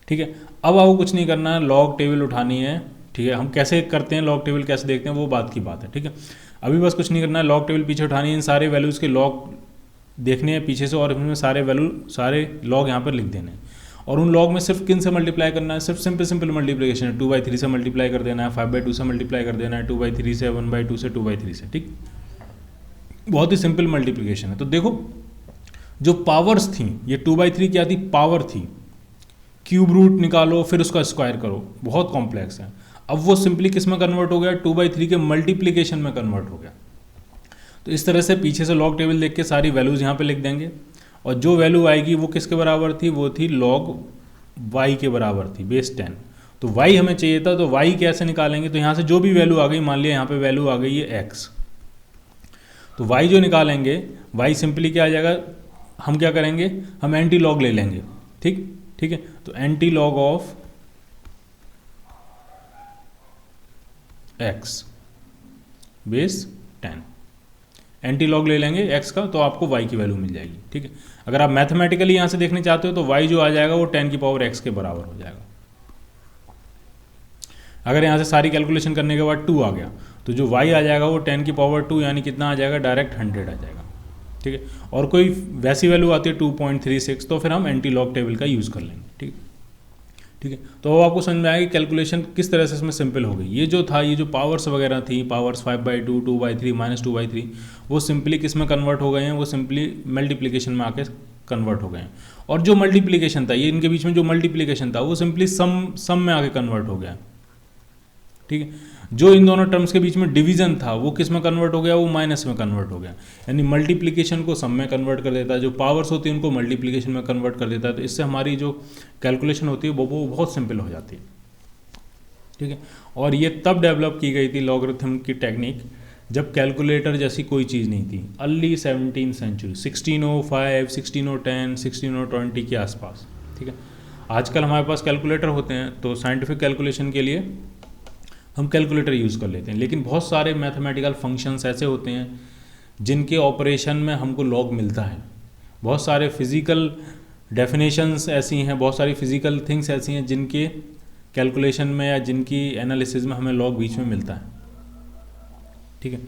Speaker 1: ठीक है। अब आपको कुछ नहीं करना है, log टेबल उठानी है, ठीक है। हम कैसे करते हैं log टेबल कैसे देखते हैं वो बात की बात है, ठीक है। अभी बस कुछ नहीं करना है, log टेबल पीछे उठानी है, इन सारे वैल्यूज़ के log देखने हैं पीछे से और इसमें सारे log यहाँ पर लिख देने हैं। और उन log में सिर्फ किन से मल्टीप्लाई करना है, सिर्फ सिंपल मल्टीप्लिकेशन है। 2/3 से मल्टीप्लाई कर देना है, 5/2 से मल्टीप्लाई कर देना है, 2/3 से, 1/2 से, 2/3 से, ठीक। बहुत ही सिंपल मल्टीप्लिकेशन है। तो देखो जो पावर्स थी, ये 2/3 क्या थी, पावर थी। क्यूब रूट निकालो फिर उसका स्क्वायर करो, बहुत कॉम्प्लेक्स है। अब वो सिंपली किस में कन्वर्ट हो गया, 2/3 के मल्टीप्लिकेशन में कन्वर्ट हो गया। तो इस तरह से पीछे से log टेबल देख के सारी वैल्यूज़ यहाँ पे लिख देंगे और जो वैल्यू आएगी वो किसके बराबर थी, वो थी log y के बराबर थी, बेस 10। तो y हमें चाहिए था, तो y कैसे निकालेंगे, तो यहाँ से जो भी वैल्यू आ गई, मान लिया यहाँ पे वैल्यू आ गई है x, तो y जो निकालेंगे y सिंपली क्या आ जाएगा, हम क्या करेंगे, हम एंटी लॉग ले लेंगे, ठीक है। तो anti log of x base 10, anti log ले लेंगे x का, तो आपको y की वैल्यू मिल जाएगी, ठीक है। अगर आप मैथमेटिकली यहाँ से देखने चाहते हो तो y जो आ जाएगा वो 10 की पावर x के बराबर हो जाएगा। अगर यहाँ से सारी कैलकुलेशन करने के बाद 2 आ गया तो जो y आ जाएगा वो 10 की पावर 2 यानी कितना आ जाएगा, डायरेक्ट 100 आ जाएगा, ठीक है। और कोई वैसी वैल्यू आती है 2.36 तो फिर हम एंटी लॉग टेबल का यूज़ कर लेंगे, ठीक है। तो अब आपको समझ में आएगी कैलकुलेशन किस तरह से इसमें सिंपल हो गई। ये जो था, ये जो पावर्स वगैरह थी, पावर्स 5/2, 2/3, -2/3, वो सिंपली किस में कन्वर्ट हो गए हैं, वो सिंपली मल्टीप्लिकेशन में आके कन्वर्ट हो गए हैं। और जो मल्टीप्लिकेशन था, ये इनके बीच में जो मल्टीप्लिकेशन था वो सिंपली सम में आके कन्वर्ट हो गया, ठीक है। जो इन दोनों टर्म्स के बीच में डिवीजन था वो किस में कन्वर्ट हो गया, वो माइनस में कन्वर्ट हो गया। यानी मल्टीप्लिकेशन को सम में कन्वर्ट कर देता है, जो पावर्स होती है उनको मल्टीप्लिकेशन में कन्वर्ट कर देता है। तो इससे हमारी जो कैलकुलेशन होती है वो बहुत सिंपल हो जाती है, ठीक है। और ये तब डेवलप की गई थी लॉगरिथम की टेक्निक जब कैलकुलेटर जैसी कोई चीज़ नहीं थी, अर्ली 17th सेंचुरी, 1605, 1610, 1620 के आसपास, ठीक है। आजकल हमारे पास कैलकुलेटर होते हैं तो साइंटिफिक कैलकुलेशन के लिए हम कैलकुलेटर यूज़ कर लेते हैं, लेकिन बहुत सारे मैथमेटिकल फंक्शंस ऐसे होते हैं जिनके ऑपरेशन में हमको लॉग मिलता है। बहुत सारे फिज़िकल डेफिनेशंस ऐसी हैं, बहुत सारी फिज़िकल थिंग्स ऐसी हैं जिनके कैलकुलेशन में या जिनकी एनालिसिस में हमें लॉग बीच में मिलता है, ठीक है।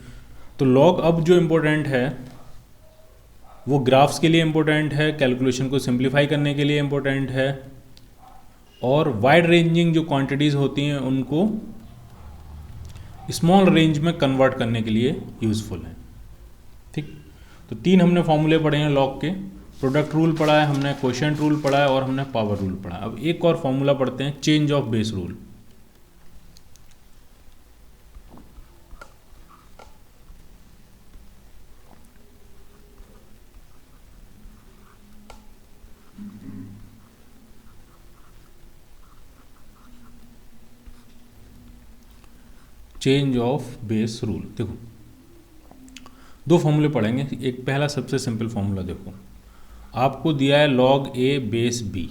Speaker 1: तो लॉग अब जो इम्पोर्टेंट है वो ग्राफ्स के लिए इम्पोर्टेंट है, कैलकुलेशन को सिंप्लीफाई करने के लिए इम्पोर्टेंट है, और वाइड रेंजिंग जो क्वांटिटीज़ होती हैं उनको स्मॉल रेंज में कन्वर्ट करने के लिए यूज़फुल है। ठीक, तो 3 हमने फॉर्मूले पढ़े हैं लॉग के। प्रोडक्ट रूल पढ़ा है हमने, क्वोशिएंट रूल पढ़ा है और हमने पावर रूल पढ़ा है। अब एक और फॉर्मूला पढ़ते हैं, change of base rule. Change of base rule, देखो 2 फॉर्मूले पढ़ेंगे। एक पहला सबसे सिंपल फॉर्मूला देखो, आपको दिया है log a बेस b,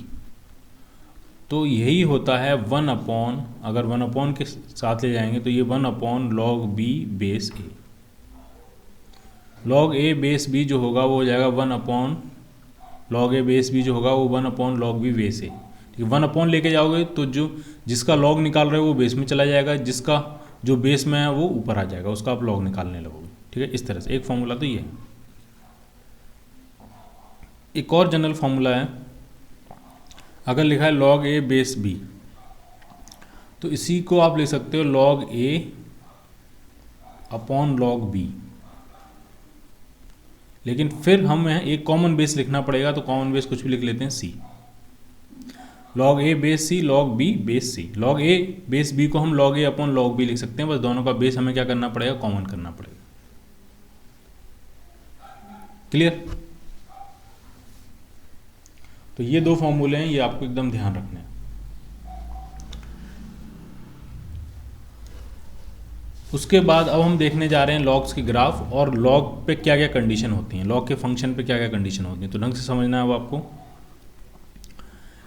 Speaker 1: तो यही होता है 1 अपॉन, अगर 1 अपॉन के साथ ले जाएंगे तो ये 1 upon log b base a। log a base b जो होगा वो हो जाएगा 1 upon log a base b जो होगा वो 1 upon log b base a। ठीक है, 1 अपॉन लेके जाओगे तो जो जिसका log निकाल रहे हो वो बेस में चला जाएगा, जिसका जो बेस में है वो ऊपर आ जाएगा, उसका आप log निकालने लगोगे। ठीक है, इस तरह से एक फॉर्मूला तो ये है। एक और जनरल फॉर्मूला है, अगर लिखा है log a बेस b तो इसी को आप ले सकते हो log a upon log b, लेकिन फिर हमें एक कॉमन बेस लिखना पड़ेगा, तो कॉमन बेस कुछ भी लिख लेते हैं c। log a base c, log b base c। log a base b को हम log a upon log b लिख सकते हैं, बस दोनों का बेस हमें क्या करना पड़ेगा, कॉमन करना पड़ेगा। क्लियर? तो ये 2 फॉर्मूले हैं, ये आपको एकदम ध्यान रखने हैं। उसके बाद अब हम देखने जा रहे हैं लॉग्स के ग्राफ, और लॉग पे क्या क्या कंडीशन होती हैं, लॉग के फंक्शन पे क्या क्या कंडीशन होती हैं, तो ढंग से समझना है अब आपको।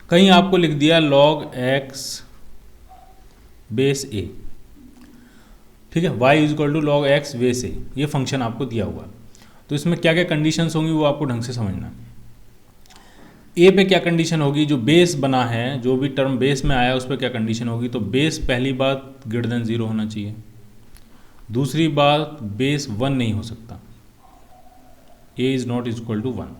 Speaker 1: कहीं आपको लिख दिया log x बेस a, ठीक है, y is equal to log x base a, ये फंक्शन आपको दिया हुआ है। तो इसमें क्या क्या कंडीशंस होंगी वो आपको ढंग से समझना है। ए पे क्या कंडीशन होगी, जो बेस बना है, जो भी टर्म बेस में आया उस पर क्या कंडीशन होगी, तो बेस पहली बात ग्रेटर देन 0 होना चाहिए। दूसरी बात बेस 1 नहीं हो सकता, a is not equal to 1।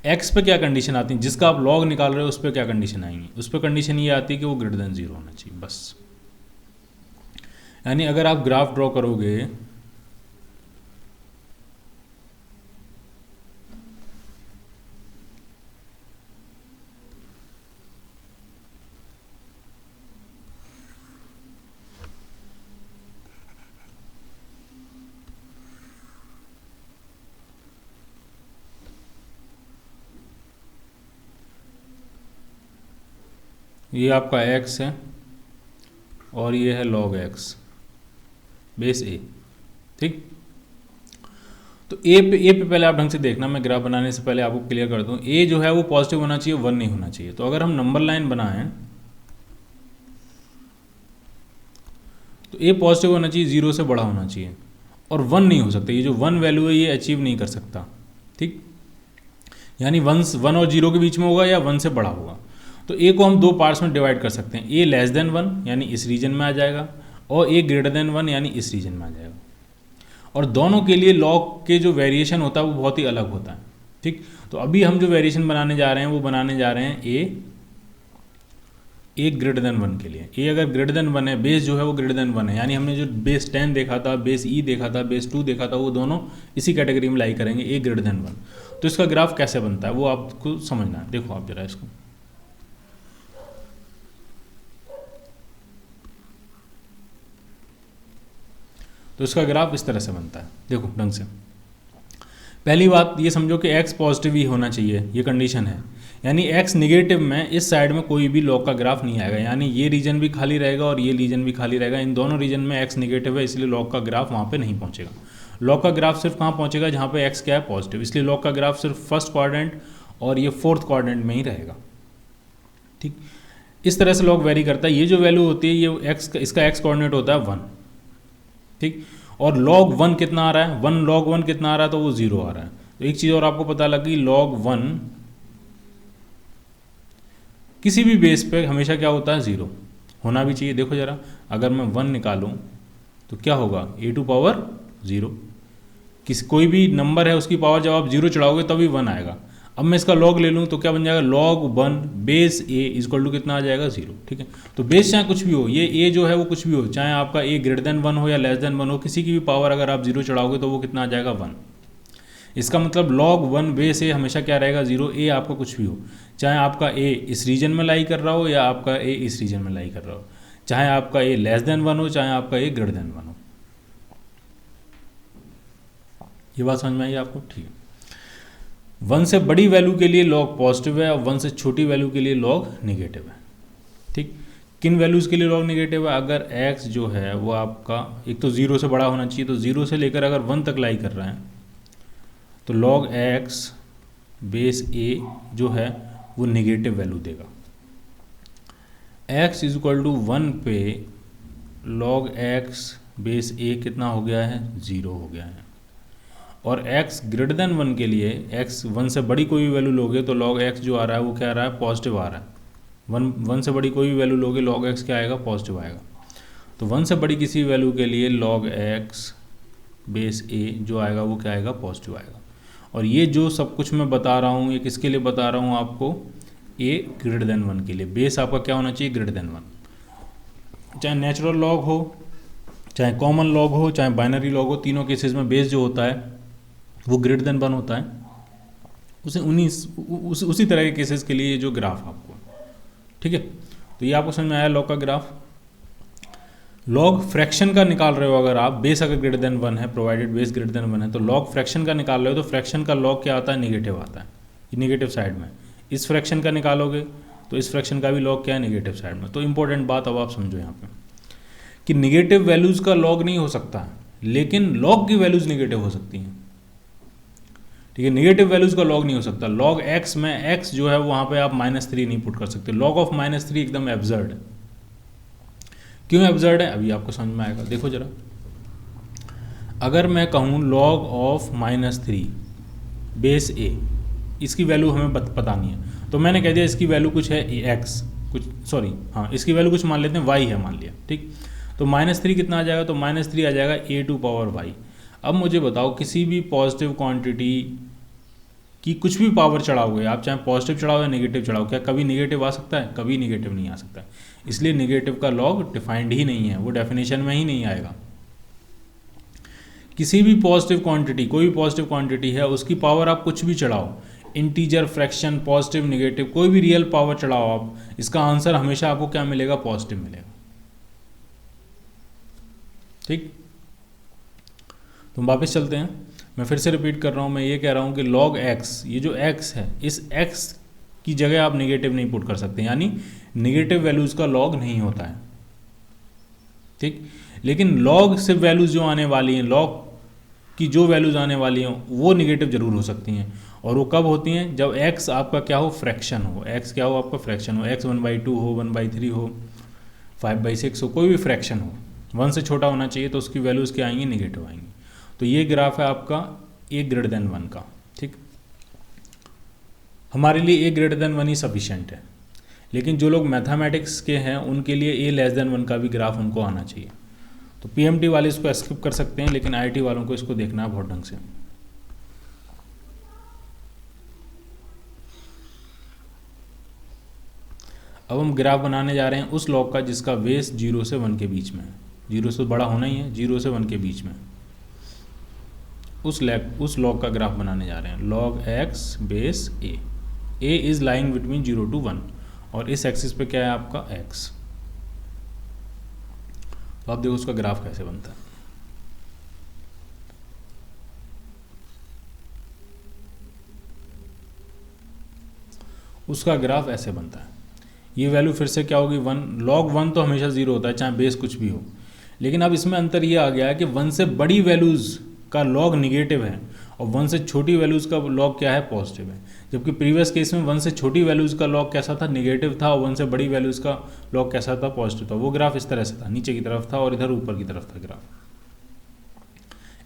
Speaker 1: X पे क्या कंडीशन आती है, जिसका आप लॉग निकाल रहे हो उस पर क्या कंडीशन आएंगी, उस पर कंडीशन ये आती है कि वो ग्रेटर देन 0 होना चाहिए बस। यानी अगर आप ग्राफ ड्रॉ करोगे ये आपका x है और ये है log x बेस a। ठीक, तो ए पे पहले आप ढंग से देखना, मैं ग्राफ बनाने से पहले आपको क्लियर कर दूं, a जो है वो पॉजिटिव होना चाहिए, 1 नहीं होना चाहिए। तो अगर हम नंबर लाइन बनाएं तो a पॉजिटिव होना चाहिए, 0 से बड़ा होना चाहिए, और 1 नहीं हो सकता। ये जो 1 वैल्यू है ये अचीव नहीं कर सकता। ठीक, यानी 1 और 0 के बीच में होगा या 1 से बड़ा होगा। तो ए को हम 2 पार्ट्स में डिवाइड कर सकते हैं, ए लेस देन 1 यानी इस रीजन में आ जाएगा, और ए ग्रेटर देन 1 यानी इस रीजन में आ जाएगा। और दोनों के लिए लॉग के जो वेरिएशन होता है वो बहुत ही अलग होता है। ठीक, तो अभी हम जो वेरिएशन बनाने जा रहे हैं वो बनाने जा रहे हैं ए ग्रेटर देन 1 के लिए। ए अगर ग्रेटर देन 1 है, बेस जो है वो ग्रेटर देन 1 है, यानी हमने जो बेस 10 देखा था, बेस ई देखा था, बेस 2 देखा था, वो दोनों इसी कैटेगरी में लाई करेंगे, ए ग्रेटर देन 1। तो इसका ग्राफ कैसे बनता है वो आपको समझना है। देखो आप जरा इसको, तो इसका ग्राफ इस तरह से बनता है। देखो ढंग से, पहली बात ये समझो कि x पॉजिटिव ही होना चाहिए, ये कंडीशन है, यानी x निगेटिव में इस साइड में कोई भी लॉग का ग्राफ नहीं आएगा, यानी ये रीजन भी खाली रहेगा और ये रीजन भी खाली रहेगा। इन दोनों रीजन में x निगेटिव है, इसलिए लॉग का ग्राफ वहाँ पे नहीं पहुँचेगा। लॉग का ग्राफ सिर्फ कहाँ पहुँचेगा, जहाँ पे x क्या है, पॉजिटिव, इसलिए लॉग का ग्राफ सिर्फ फर्स्ट क्वाड्रेंट और ये फोर्थ क्वाड्रेंट में ही रहेगा। ठीक, इस तरह से लॉग वेरी करता है। ये जो वैल्यू होती है ये x, इसका x कोऑर्डिनेट होता है 1। ठीक, और log 1 कितना आ रहा है, 1 log 1 कितना आ रहा है, तो वो 0 आ रहा है। तो एक चीज़ और आपको पता लगी, log 1 किसी भी बेस पे हमेशा क्या होता है, 0 होना भी चाहिए। देखो जरा, अगर मैं 1 निकालूं तो क्या होगा, a टू पावर 0, कोई भी नंबर है उसकी पावर जब आप जीरो चढ़ाओगे तभी वन आएगा। अब मैं इसका लॉग ले लूँ तो क्या बन जाएगा, log one base a equal to कितना आ जाएगा, जीरो। ठीक है, तो बेस चाहे कुछ भी हो, ये ए जो है वो कुछ भी हो, चाहे आपका ए ग्रेटर देन वन हो या लेस देन वन हो, किसी की भी पावर अगर आप जीरो चढ़ाओगे तो वो कितना आ जाएगा, वन। इसका मतलब लॉग वन बेस ए हमेशा क्या रहेगा, जीरो। ए आपका कुछ भी हो, चाहे आपका ए इस रीजन में लाई कर रहा हो या आपका ए इस रीजन में लाई कर रहा हो, चाहे आपका ए लेस देन वन हो चाहे आपका ए ग्रेटर देन वन हो। ये बात समझ में आई आपको? ठीक है। वन से बड़ी वैल्यू के लिए लॉग पॉजिटिव है और वन से छोटी वैल्यू के लिए लॉग नेगेटिव है। ठीक, किन वैल्यूज़ के लिए लॉग नेगेटिव है, अगर x जो है वो आपका एक तो ज़ीरो से बड़ा होना चाहिए, तो ज़ीरो से लेकर अगर वन तक लाई कर रहा है तो log x बेस a जो है वो नेगेटिव वैल्यू देगा। x इक्वल टू वन पे log x बेस a कितना हो गया है, ज़ीरो हो गया है। और x ग्रेटर देन वन के लिए, x वन से बड़ी कोई भी वैल्यू लोगे तो log x जो आ रहा है वो क्या आ रहा है, पॉजिटिव आ रहा है। वन से बड़ी कोई भी वैल्यू लोगे log x क्या आएगा, पॉजिटिव आएगा। तो वन से बड़ी किसी वैल्यू के लिए log x बेस a जो आएगा वो क्या आएगा, पॉजिटिव आएगा। और ये जो सब कुछ मैं बता रहा हूँ ये किसके लिए बता रहा हूँ आपको, a ग्रेटर देन वन के लिए। बेस आपका क्या होना चाहिए, ग्रेटर देन वन। चाहे नेचुरल लॉग हो, चाहे कॉमन लॉग हो, चाहे बाइनरी लॉग हो, तीनों केसेस में बेस जो होता है वो ग्रेटर देन वन होता है। उसी तरह के केसेस के लिए जो ग्राफ आपको, ठीक है। तो ये आपको समझ में आया लॉग का ग्राफ। लॉग फ्रैक्शन का निकाल रहे हो अगर आप, बेस अगर ग्रेटर देन वन है, provided base greater than one है, तो लॉग फ्रैक्शन का निकाल रहे हो तो फ्रैक्शन का लॉग क्या आता है, नेगेटिव आता है, नेगेटिव साइड में। इस फ्रैक्शन का निकालोगे तो इस फ्रैक्शन का भी लॉग क्या है, नेगेटिव साइड में। तो इंपॉर्टेंट बात अब आप समझो यहाँ पे कि नेगेटिव वैल्यूज़ का लॉग नहीं हो सकता लेकिन लॉग की वैल्यूज़ नेगेटिव हो सकती हैं। ठीक है, नेगेटिव वैल्यूज़ का लॉग नहीं हो सकता। लॉग एक्स में एक्स जो है वहाँ पे आप -3 नहीं पुट कर सकते। लॉग ऑफ -3 एकदम एब्सर्ड है। क्यों एब्सर्ड है अभी आपको समझ में आएगा। देखो जरा, अगर मैं कहूँ लॉग ऑफ -3 बेस ए, इसकी वैल्यू हमें पता नहीं है, तो मैंने कह दिया इसकी वैल्यू कुछ है एक्स, कुछ सॉरी हाँ इसकी वैल्यू कुछ मान लेते हैं वाई है मान लिया। ठीक, तो -3 कितना आ जाएगा, तो -3 आ जाएगा ए टू पावर वाई। अब मुझे बताओ किसी भी पॉजिटिव क्वांटिटी की कुछ भी पावर चढ़ाओगे आप, चाहे पॉजिटिव चढ़ाओ या नेगेटिव चढ़ाओ, क्या कभी नेगेटिव आ सकता है, कभी नेगेटिव नहीं आ सकता। इसलिए नेगेटिव का लॉग डिफाइंड ही नहीं है, वो डेफिनेशन में ही नहीं आएगा। किसी भी पॉजिटिव क्वांटिटी, कोई भी पॉजिटिव क्वांटिटी है उसकी पावर आप कुछ भी चढ़ाओ, इंटीजर, फ्रैक्शन, पॉजिटिव, नेगेटिव, कोई भी रियल पावर चढ़ाओ आप, इसका आंसर हमेशा आपको क्या मिलेगा, पॉजिटिव मिलेगा। ठीक, तो वापस चलते हैं। मैं फिर से रिपीट कर रहा हूँ, मैं ये कह रहा हूँ कि log x, ये जो x है, इस x की जगह आप नेगेटिव नहीं पुट कर सकते, यानी नेगेटिव वैल्यूज़ का log नहीं होता है। ठीक, लेकिन log से वैल्यूज़ जो आने वाली हैं, log की जो वैल्यूज़ आने वाली हैं वो नेगेटिव जरूर हो सकती हैं। और वो कब होती हैं, जब x आपका क्या हो, फ्रैक्शन हो। x क्या हो, आपका फ्रैक्शन हो। x 1/2 हो, 1/3 हो, 5/6 हो, कोई भी फ्रैक्शन हो, 1 से छोटा होना चाहिए तो उसकी वैल्यूज़ क्या आएंगी, नेगेटिव आएंगी। तो ये ग्राफ है आपका a ग्रेटर देन 1 का। ठीक, हमारे लिए a greater than 1 he sufficient है, लेकिन जो लोग मैथमेटिक्स के हैं उनके लिए a लेस देन 1 का भी ग्राफ उनको आना चाहिए। तो PMT वाले इसको स्किप कर सकते हैं, लेकिन IIT वालों को इसको देखना है बहुत ढंग से। अब हम ग्राफ बनाने जा रहे हैं उस लॉग का जिसका बेस 0 से 1 के बीच में है। 0 से बड़ा होना ही है, 0 से 1 के बीच में उस लॉग का ग्राफ बनाने जा रहे हैं। log x base a is lying between 0 to 1 और इस एक्सिस पे क्या है आपका x। तो आप देखो उसका ग्राफ कैसे बनता है। उसका ग्राफ ऐसे बनता है। ये वैल्यू फिर से क्या होगी, 1। log 1 तो हमेशा 0 होता है चाहे बेस कुछ भी हो, लेकिन अब इसमें अंतर ये आ गया है कि 1 से बड़ी वैल्यूज़ का लॉग निगेटिव है और 1 से छोटी वैल्यूज़ का लॉग क्या है, पॉजिटिव है। जबकि प्रीवियस केस में 1 से छोटी वैल्यूज़ का लॉग कैसा था, निगेटिव था, और 1 से बड़ी वैल्यूज़ का लॉग कैसा था, पॉजिटिव था। वो ग्राफ इस तरह से था, नीचे की तरफ था और इधर ऊपर की तरफ था ग्राफ।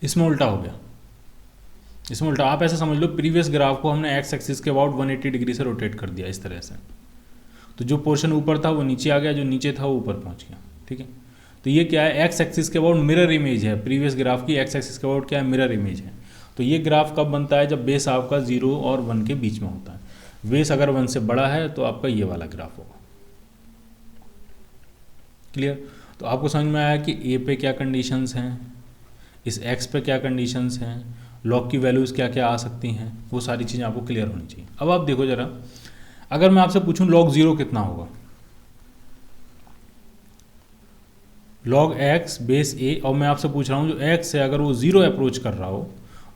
Speaker 1: इसमें उल्टा हो गया, इसमें उल्टा। आप ऐसा समझ लो, प्रीवियस ग्राफ को हमने एक्स एक्सिस के अबाउट 180 डिग्री से रोटेट कर दिया इस तरह से। तो जो पोर्शन ऊपर था वो नीचे आ गया, जो नीचे था वो ऊपर पहुँच गया। ठीक है, तो ये क्या है, एक्स एक्सिस के अबाउट मिरर इमेज है। प्रीवियस ग्राफ की एक्स एक्सिस के अबाउट क्या है, मिरर इमेज है। तो ये ग्राफ कब बनता है, जब बेस आपका 0 और 1 के बीच में होता है। बेस अगर 1 से बड़ा है तो आपका ये वाला ग्राफ होगा। क्लियर। तो आपको समझ में आया कि ए पे क्या कंडीशंस हैं, इस एक्स पे क्या कंडीशंस हैं, लॉग की वैल्यूज़ क्या क्या आ सकती हैं, वो सारी चीज़ें आपको क्लियर होनी चाहिए। अब आप देखो ज़रा, अगर मैं आपसे पूछूं log 0 कितना होगा, log x बेस a, और मैं आपसे पूछ रहा हूँ जो x है अगर वो 0 अप्रोच कर रहा हो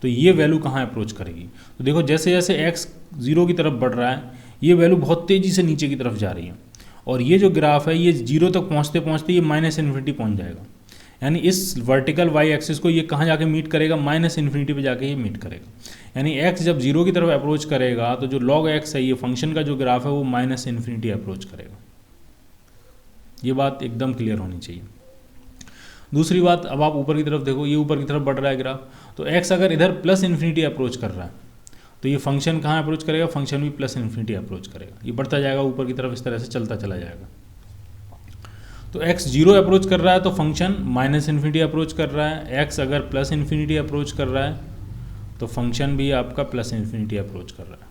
Speaker 1: तो ये वैल्यू कहाँ अप्रोच करेगी। तो देखो जैसे जैसे x 0 की तरफ बढ़ रहा है ये वैल्यू बहुत तेज़ी से नीचे की तरफ जा रही है, और ये जो ग्राफ है ये 0 तक पहुँचते पहुँचते ये -इन्फिनिटी पहुँच जाएगा। यानी इस वर्टिकल वाई एक्सिस को ये कहाँ जाके मीट करेगा, -इन्फिनिटी पे जाके ये मीट करेगा। यानी x जब 0 की तरफ अप्रोच करेगा तो जो log x है ये फंक्शन का जो ग्राफ है वो -इन्फिनिटी अप्रोच करेगा। ये बात एकदम क्लियर होनी चाहिए। दूसरी बात, अब आप ऊपर की तरफ देखो, ये ऊपर की तरफ बढ़ रहा है ग्राफ, तो x अगर इधर +इन्फिनिटी अप्रोच कर रहा है तो ये फंक्शन कहाँ अप्रोच करेगा, फंक्शन भी +इन्फिनिटी अप्रोच करेगा। ये बढ़ता जाएगा ऊपर की तरफ, इस तरह से चलता चला जाएगा। तो x 0 अप्रोच कर रहा है तो फंक्शन -इन्फिनिटी अप्रोच कर रहा है, x अगर +इन्फिनिटी अप्रोच कर रहा है तो फंक्शन भी आपका +इन्फिनिटी अप्रोच कर रहा है।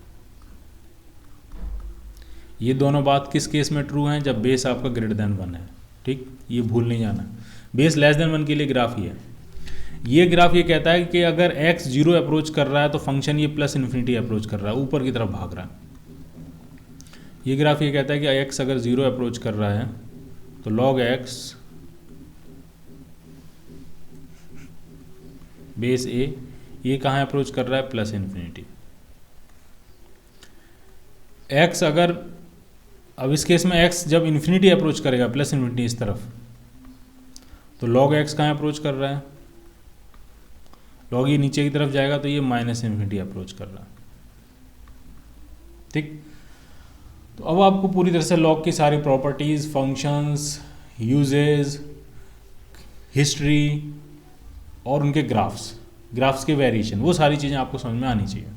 Speaker 1: ये दोनों बात किस केस में ट्रू हैं, जब बेस आपका >1 है। ठीक, ये भूल नहीं जाना। बेस <1 के लिए ग्राफ ये ग्राफ ये कहता है कि अगर x 0 अप्रोच कर रहा है तो फंक्शन ये +इन्फिनिटी अप्रोच कर रहा है, ऊपर की तरफ भाग रहा है। ये ग्राफ ये कहता है कि x अगर 0 अप्रोच कर रहा है तो log x बेस a ये कहाँ अप्रोच कर रहा है, +इन्फिनिटी। x अगर, अब इस केस में x जब इन्फिनिटी अप्रोच करेगा +इन्फिनिटी इस तरफ, तो log x कहाँ अप्रोच कर रहा है, log ये नीचे की तरफ जाएगा तो ये -इन्फिनिटी अप्रोच कर रहा है। ठीक, तो अब आपको पूरी तरह से log की सारी प्रॉपर्टीज़, फंक्शंस, यूजेस, हिस्ट्री और उनके ग्राफ्स के वेरिएशन, वो सारी चीज़ें आपको समझ में आनी चाहिए।